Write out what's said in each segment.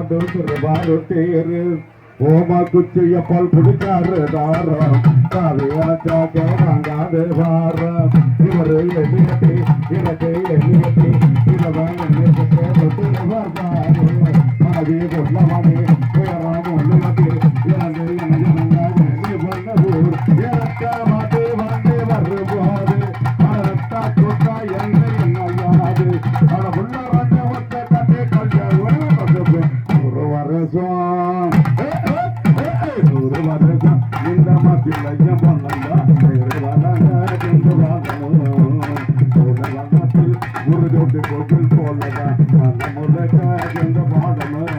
நாடு திருவாரு தேரு ஓமா குச்சிய பால் குடிச்சாரு தாரம் காவி அழைச்சாக்க வாங்காது வாரம் இவரு எண்ணியட்டி எனக்கு எண்ணியட்டி இவன் மனதி கொள்ள மணி உயரம் ஒன்று மதி எனக்கு எனக்க மாட்டு வந்து வரும்போது அறத்தா கொட்டா என்று என்னையாது அட உள்ள வந்து ஒத்த கட்டை கல்யாணம் ஒரு வருஷம் இந்த மத்தியிலையும் பொண்ணா ஒரு தொட்டு கோவில் போலதான் அந்த முறைக்க எந்த பாடமும்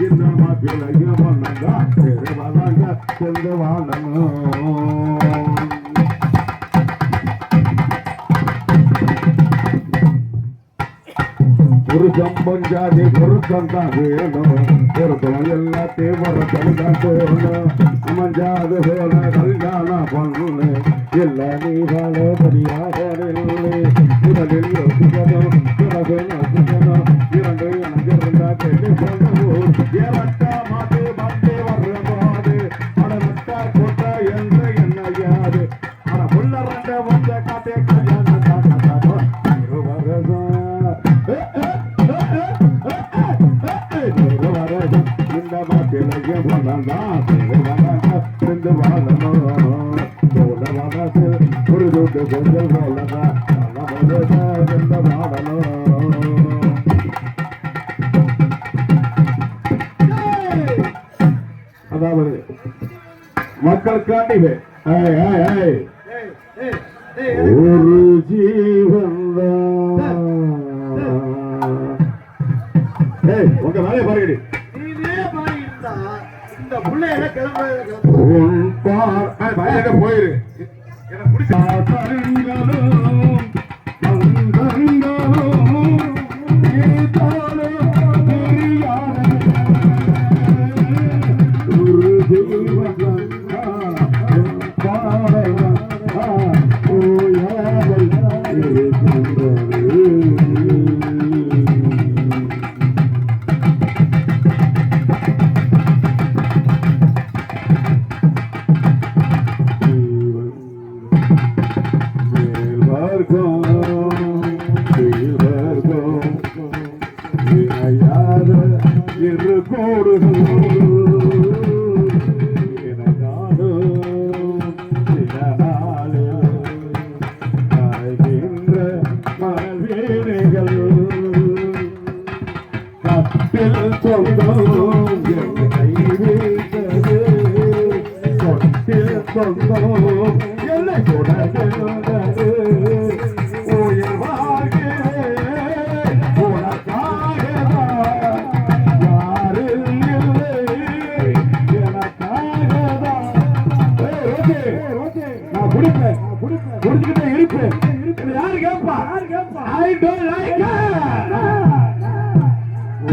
இந்த மத்தியிலையும் பொண்ணா கொண்டு வாழணும் ஒரு சம்பஞ்சாதி பொருத்தம் தான் வேணும் பொருத்தம் எல்லாத்தையும் வரத்தான் தான் போகணும் அமஞ்சாது போல கல்யாணம் பண்ணு எல்லா நீ வாழபடியாக இரண்டில் யோசிக்கணும் பிறகு யோசிக்கணும் இரண்டு எனக்கு இருந்தா கேட்டு போகணும் ஏவட்டா மாட்டு மாட்டு வரும்போது அடவட்டா கொட்டா என்று என்ன யாது அட புள்ள ரெண்ட வந்த காட்டே கல்யாணம் இந்த மாட்டிலையும் ஒரு துட்டு கொஞ்சம் சொல்லதான் இந்த மாடலும் அதாவது மக்களுக்காண்டி ஒரு ஜீவன் உங்க வேலையை பாருங்கடி இந்த பிள்ளைய போயிரு எனக்கு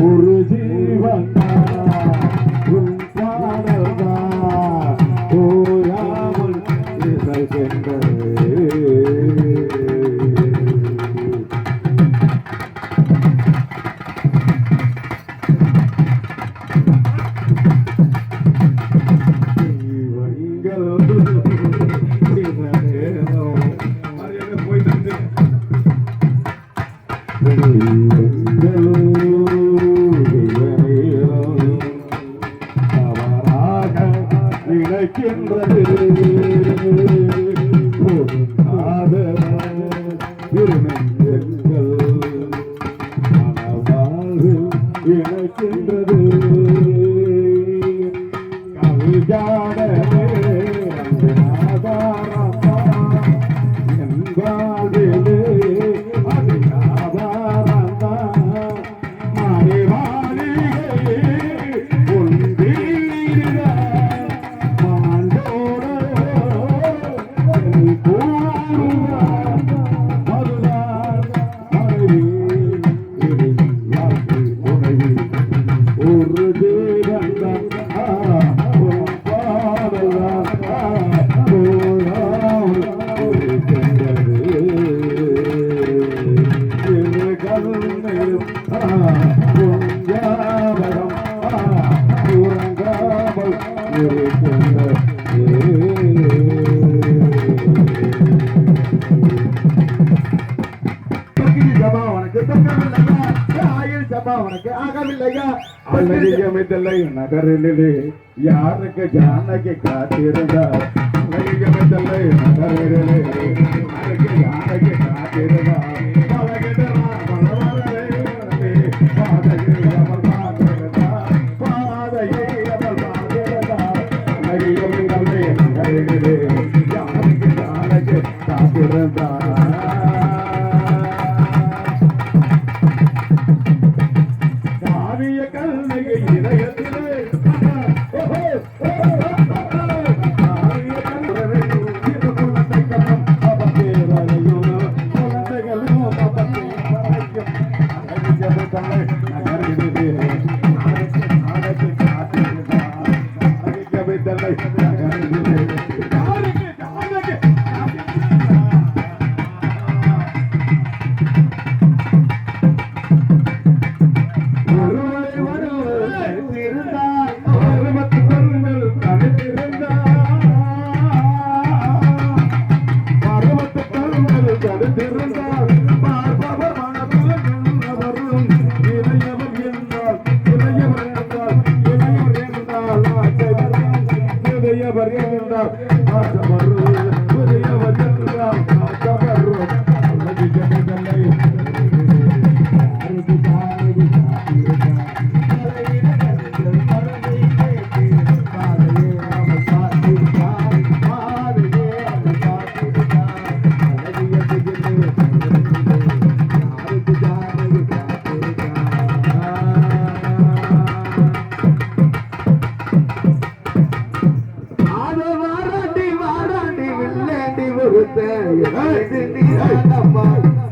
ஒரு ஜீவன் ஓயாமல் தப்பாமல் இருக்கின்ற அழகியமில்லை நகரிலே யாருக்கு ஜானகி காத்திருந்தார் அழகியமில்லை நகரிலே யாருக்கு ஜானகி காத்திருந்தார் யாருக்கு ஜானகி காத்திருந்தார் நீ